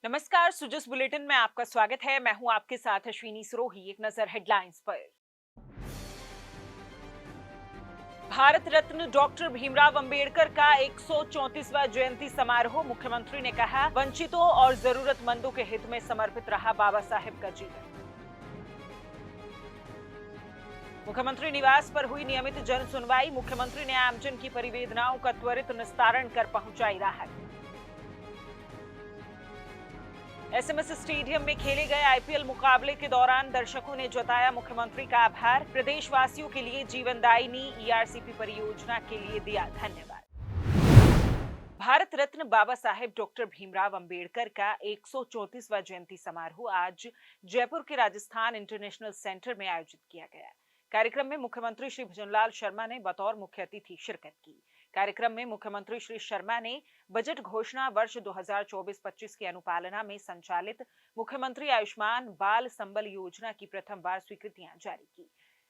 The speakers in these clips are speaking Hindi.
नमस्कार, सुजस बुलेटिन में आपका स्वागत है। मैं हूं आपके साथ अश्विनी सरोही। एक नजर हेडलाइंस पर। भारत रत्न डॉक्टर भीमराव अंबेडकर का 134वां जयंती समारोह। मुख्यमंत्री ने कहा, वंचितों और जरूरतमंदों के हित में समर्पित रहा बाबा साहेब का जीवन। मुख्यमंत्री निवास पर हुई नियमित जन सुनवाई। मुख्यमंत्री ने आमजन की परिवेदनाओं का त्वरित निस्तारण कर पहुंचाई राहत। एसएमएस स्टेडियम में खेले गए आईपीएल मुकाबले के दौरान दर्शकों ने जताया मुख्यमंत्री का आभार। प्रदेशवासियों के लिए जीवनदायिनी ईआरसीपी परियोजना के लिए दिया धन्यवाद। भारत रत्न बाबा साहेब डॉक्टर भीमराव अंबेडकर का 134वां जयंती समारोह आज जयपुर के राजस्थान इंटरनेशनल सेंटर में आयोजित किया गया। कार्यक्रम में मुख्यमंत्री श्री भजनलाल शर्मा ने बतौर मुख्य अतिथि शिरकत की। कार्यक्रम में मुख्यमंत्री श्री शर्मा ने बजट घोषणा वर्ष 2024-25 की अनुपालना में संचालित मुख्यमंत्री आयुष्मान बाल संबल योजना की प्रथम बार स्वीकृतियां जारी की।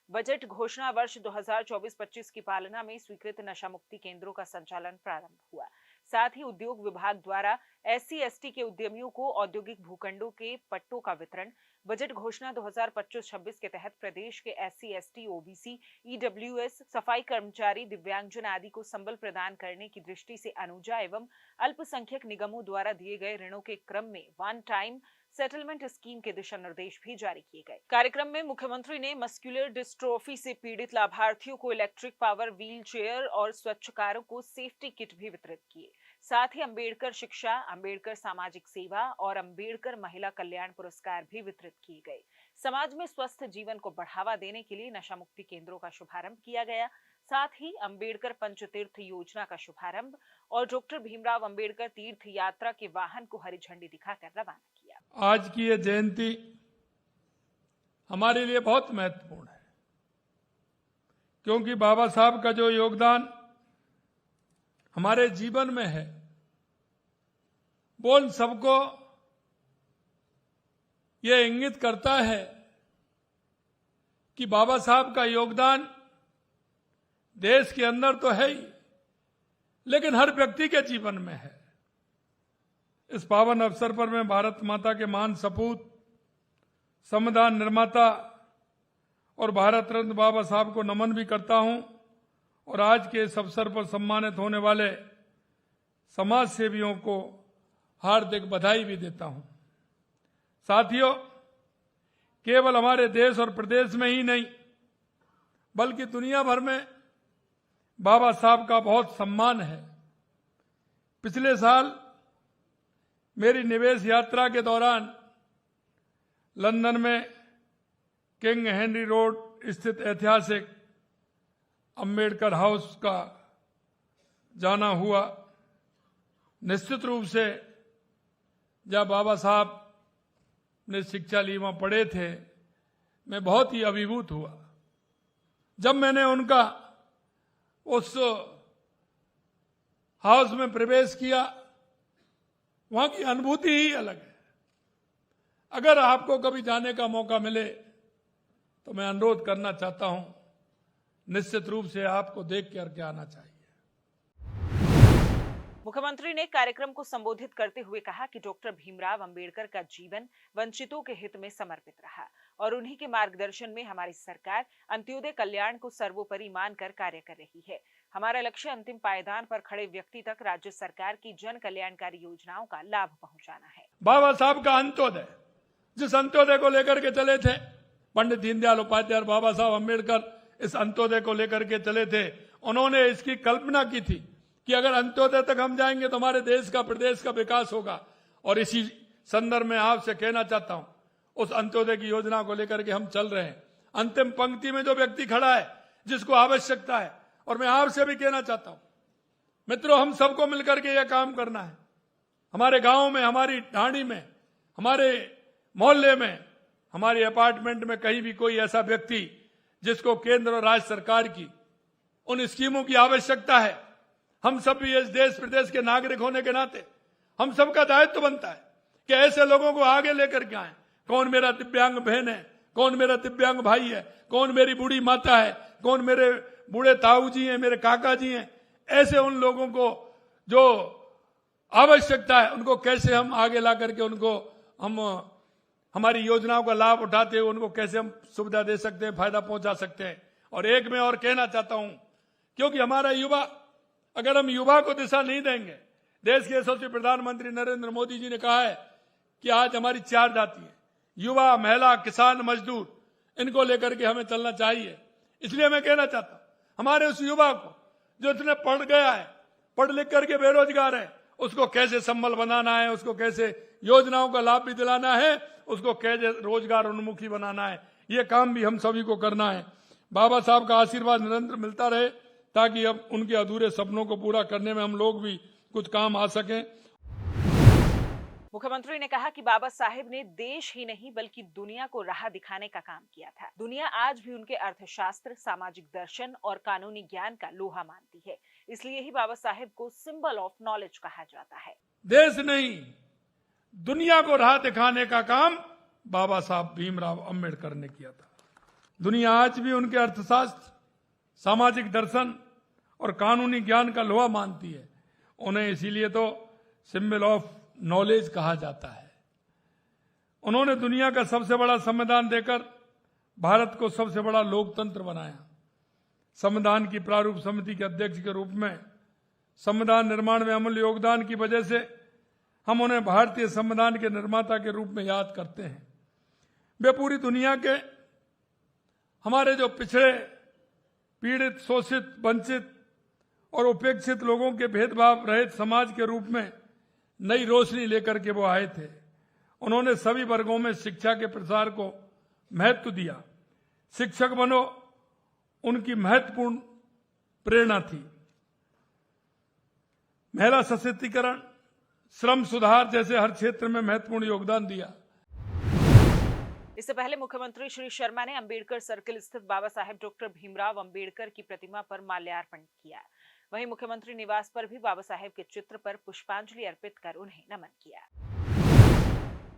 बजट घोषणा वर्ष 2024-25 की पालना में स्वीकृत नशा मुक्ति केंद्रों का संचालन प्रारंभ हुआ। साथ ही उद्योग विभाग द्वारा SC/ST के उद्यमियों को औद्योगिक भूखंडों के पट्टों का वितरण, बजट घोषणा 2025-26 के तहत प्रदेश के SC/ST, OBC, EWS, सफाई कर्मचारी, दिव्यांगजन आदि को संबल प्रदान करने की दृष्टि से अनुजा एवं अल्पसंख्यक निगमों द्वारा दिए गए ऋणों के क्रम में वन टाइम सेटलमेंट स्कीम के दिशा निर्देश भी जारी किए गए। कार्यक्रम में मुख्यमंत्री ने मस्कुलर डिस्ट्रोफी से पीड़ित लाभार्थियों को इलेक्ट्रिक पावर व्हील चेयर और स्वच्छकारों को सेफ्टी किट भी वितरित किए। साथ ही अंबेडकर शिक्षा, अंबेडकर सामाजिक सेवा और अंबेडकर महिला कल्याण पुरस्कार भी वितरित किए गए। समाज में स्वस्थ जीवन को बढ़ावा देने के लिए नशा मुक्ति केंद्रों का शुभारंभ किया गया। साथ ही अंबेडकर पंचतीर्थ योजना का शुभारंभ और डॉक्टर भीमराव अंबेडकर तीर्थ यात्रा के वाहन को हरी झंडी दिखाकर रवाना किया। आज की ये जयंती हमारे लिए बहुत महत्वपूर्ण है, क्योंकि बाबा साहब का जो योगदान हमारे जीवन में है वो उन सबको ये इंगित करता है कि बाबा साहब का योगदान देश के अंदर तो है ही, लेकिन हर व्यक्ति के जीवन में है। इस पावन अवसर पर मैं भारत माता के महान सपूत, संविधान निर्माता और भारत रत्न बाबा साहब को नमन भी करता हूं और आज के इस अवसर पर सम्मानित होने वाले समाज सेवियों को हार्दिक बधाई भी देता हूं। साथियों, केवल हमारे देश और प्रदेश में ही नहीं बल्कि दुनिया भर में बाबा साहब का बहुत सम्मान है। पिछले साल मेरी निवेश यात्रा के दौरान लंदन में किंग हेनरी रोड स्थित ऐतिहासिक अंबेडकर हाउस का जाना हुआ। निश्चित रूप से जब बाबा साहब ने शिक्षा ली, वहां पढ़े थे, मैं बहुत ही अभिभूत हुआ। जब मैंने उनका उस हाउस में प्रवेश किया, वहां की अनुभूति ही अलग है। अगर आपको कभी जाने का मौका मिले तो मैं अनुरोध करना चाहता हूं, निश्चित रूप से आपको देख करके आना चाहिए। मुख्यमंत्री ने कार्यक्रम को संबोधित करते हुए कहा कि डॉक्टर भीमराव अंबेडकर का जीवन वंचितों के हित में समर्पित रहा और उन्हीं के मार्गदर्शन में हमारी सरकार अंत्योदय कल्याण को सर्वोपरि मानकर कार्य कर रही है। हमारा लक्ष्य अंतिम पायदान पर खड़े व्यक्ति तक राज्य सरकार की जन कल्याणकारी योजनाओं का लाभ पहुंचाना है। बाबा साहब का अंत्योदय, जिस अंत्योदय को लेकर के चले थे पंडित दीनदयाल उपाध्याय, बाबा साहब अंबेडकर इस अंत्योदय को लेकर के चले थे। उन्होंने इसकी कल्पना की थी कि अगर अंत्योदय तक हम जाएंगे तो हमारे देश का, प्रदेश का विकास होगा। और इसी संदर्भ में आपसे कहना चाहता हूं, उस अंत्योदय की योजना को लेकर के हम चल रहे हैं। अंतिम पंक्ति में जो व्यक्ति खड़ा है, जिसको आवश्यकता है, और मैं आपसे भी कहना चाहता हूं मित्रों, हम सबको मिलकर के यह काम करना है। हमारे गांव में, हमारी ढाणी में, हमारे मोहल्ले में, हमारे अपार्टमेंट में कहीं भी कोई ऐसा व्यक्ति जिसको केंद्र और राज्य सरकार की उन स्कीमों की आवश्यकता है, हम सब भी इस देश प्रदेश के नागरिक होने के नाते हम सबका दायित्व बनता है कि ऐसे लोगों को आगे लेकर के आए। कौन मेरा दिव्यांग बहन है, कौन मेरा दिव्यांग भाई है, कौन मेरी बूढ़ी माता है, कौन मेरे बूढ़े ताऊ जी हैं, मेरे काका जी हैं। ऐसे उन लोगों को जो आवश्यकता है उनको कैसे हम आगे ला करके उनको हम हमारी योजनाओं का लाभ उठाते हुए उनको कैसे हम सुविधा दे सकते हैं, फायदा पहुंचा सकते हैं। और एक मैं और कहना चाहता हूं, क्योंकि हमारा युवा, अगर हम युवा को दिशा नहीं देंगे, देश के यशस्वी प्रधानमंत्री नरेंद्र मोदी जी ने कहा है कि आज हमारी 4 जाति है, युवा, महिला, किसान, मजदूर, इनको लेकर के हमें चलना चाहिए। इसलिए मैं कहना चाहता हूं, हमारे उस युवा को जो इतने पढ़ गया है, पढ़ लिख करके बेरोजगार है, उसको कैसे संबल बनाना है, उसको कैसे योजनाओं का लाभ भी दिलाना है, उसको कैसे रोजगार उन्मुखी बनाना है, ये काम भी हम सभी को करना है। बाबा साहब का आशीर्वाद निरंतर मिलता रहे ताकि अब उनके अधूरे सपनों को पूरा करने में हम लोग भी कुछ काम आ सकें। मुख्यमंत्री ने कहा कि बाबा साहेब ने देश ही नहीं बल्कि दुनिया को राह दिखाने का काम किया था। दुनिया आज भी उनके अर्थशास्त्र, सामाजिक दर्शन और कानूनी ज्ञान का लोहा मानती है। इसलिए ही बाबा साहेब को सिंबल ऑफ नॉलेज कहा जाता है। देश नहीं, दुनिया को राह दिखाने का काम बाबा साहब भीमराव अंबेडकर ने किया था। दुनिया आज भी उनके अर्थशास्त्र, सामाजिक दर्शन और कानूनी ज्ञान का लोहा मानती है। उन्हें इसीलिए तो सिंबल ऑफ नॉलेज कहा जाता है। उन्होंने दुनिया का सबसे बड़ा संविधान देकर भारत को सबसे बड़ा लोकतंत्र बनाया। संविधान की प्रारूप समिति के अध्यक्ष के रूप में संविधान निर्माण में अमूल्य योगदान की वजह से हम उन्हें भारतीय संविधान के निर्माता के रूप में याद करते हैं। वे पूरी दुनिया के हमारे जो पिछड़े, पीड़ित, शोषित, वंचित और उपेक्षित लोगों के भेदभाव रहित समाज के रूप में नई रोशनी लेकर के वो आए थे। उन्होंने सभी वर्गों में शिक्षा के प्रसार को महत्व दिया। शिक्षक बनो उनकी महत्वपूर्ण प्रेरणा थी। महिला सशक्तिकरण, श्रम सुधार जैसे हर क्षेत्र में महत्वपूर्ण योगदान दिया। इससे पहले मुख्यमंत्री श्री शर्मा ने अंबेडकर सर्किल स्थित बाबा साहेब डॉक्टर भीमराव अंबेडकर की प्रतिमा पर माल्यार्पण किया। वहीं मुख्यमंत्री निवास पर भी बाबा साहेब के चित्र पर पुष्पांजलि अर्पित कर उन्हें नमन किया।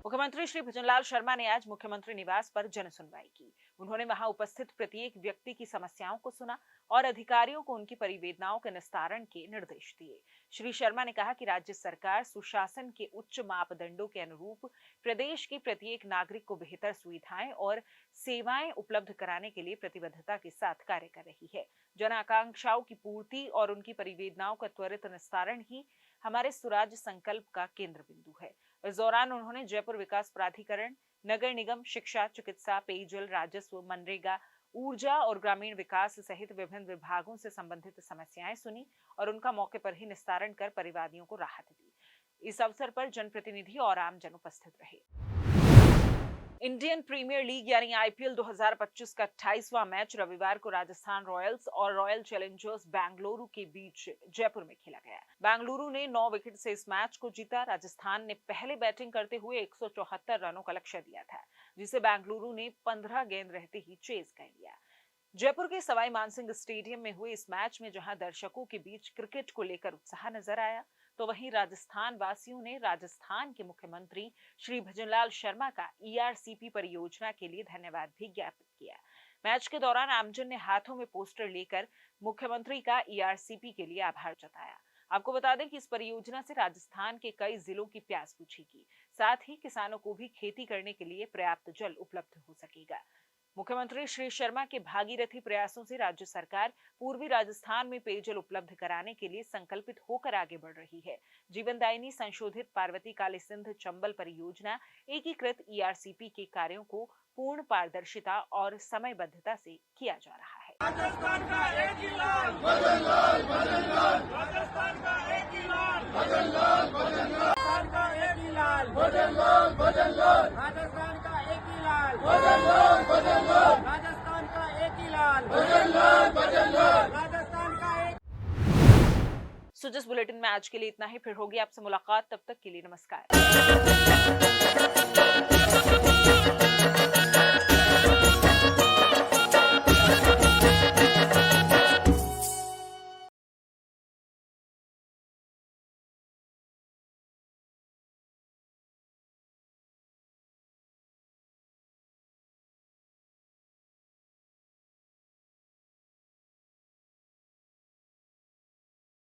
मुख्यमंत्री श्री भजनलाल शर्मा ने आज मुख्यमंत्री निवास पर जनसुनवाई की। उन्होंने वहां उपस्थित प्रत्येक व्यक्ति की समस्याओं को सुना और अधिकारियों को उनकी परिवेदनाओं के निस्तारण के निर्देश दिए। श्री शर्मा ने कहा कि राज्य सरकार सुशासन के उच्च मापदंडों के अनुरूप प्रदेश के प्रत्येक नागरिक को बेहतर सुविधाएं और सेवाएं उपलब्ध कराने के लिए प्रतिबद्धता के साथ कार्य कर रही है। जन आकांक्षाओं की पूर्ति और उनकी परिवेदनाओं का त्वरित निस्तारण ही हमारे सुराज संकल्प का केंद्र बिंदु है। इस दौरान उन्होंने जयपुर विकास प्राधिकरण, नगर निगम, शिक्षा, चिकित्सा, पेयजल, राजस्व, मनरेगा, ऊर्जा और ग्रामीण विकास सहित विभिन्न विभागों से संबंधित समस्याएं सुनी और उनका मौके पर ही निस्तारण कर परिवादियों को राहत दी। इस अवसर पर जनप्रतिनिधि और आमजन उपस्थित रहे। इंडियन प्रीमियर लीग यानी आईपीएल 2025 का 28वां मैच रविवार को राजस्थान रॉयल्स और रॉयल चैलेंजर्स बेंगलुरु के बीच जयपुर में खेला गया। बेंगलुरु ने 9 विकेट से इस मैच को जीता। राजस्थान ने पहले बैटिंग करते हुए 174 रनों का लक्ष्य दिया था, जिसे बेंगलुरु ने 15 गेंद रहते ही चेज कर लिया। जयपुर के सवाई मानसिंह स्टेडियम में हुए इस मैच में जहां दर्शकों के बीच क्रिकेट को लेकर उत्साह नजर आया, तो वहीं राजस्थान वासियों ने राजस्थान के मुख्यमंत्री श्री भजनलाल शर्मा का ईआरसीपी परियोजना के लिए धन्यवाद भी ज्ञापित किया। मैच के दौरान आमजन ने हाथों में पोस्टर लेकर मुख्यमंत्री का ईआरसीपी के लिए आभार जताया। आपको बता दें कि इस परियोजना से राजस्थान के कई जिलों की प्यास बुझेगी, साथ ही किसानों को भी खेती करने के लिए पर्याप्त जल उपलब्ध हो सकेगा। मुख्यमंत्री श्री शर्मा के भागीरथी प्रयासों से राज्य सरकार पूर्वी राजस्थान में पेयजल उपलब्ध कराने के लिए संकल्पित होकर आगे बढ़ रही है। जीवनदायिनी संशोधित पार्वती काली सिंध चंबल परियोजना एकीकृत ईआरसीपी के कार्यों को पूर्ण पारदर्शिता और समयबद्धता से किया जा रहा है। राजस्थान का एक ही लाल, भजनलाल, भजनलाल, राजस्थान का एक ही लाल, भजनलाल, भजनलाल, राजस्थान का एक ही लाल, भजनलाल, भजनलाल, राजस्थान का एक ही लाल, भजनलाल, भजनलाल, राजस्थान का एक ही लाल, भजनलाल, भजनलाल, राजस्थान का एक। सुजस बुलेटिन में आज के लिए इतना ही। फिर होगी आपसे मुलाकात, तब तक के लिए नमस्कार।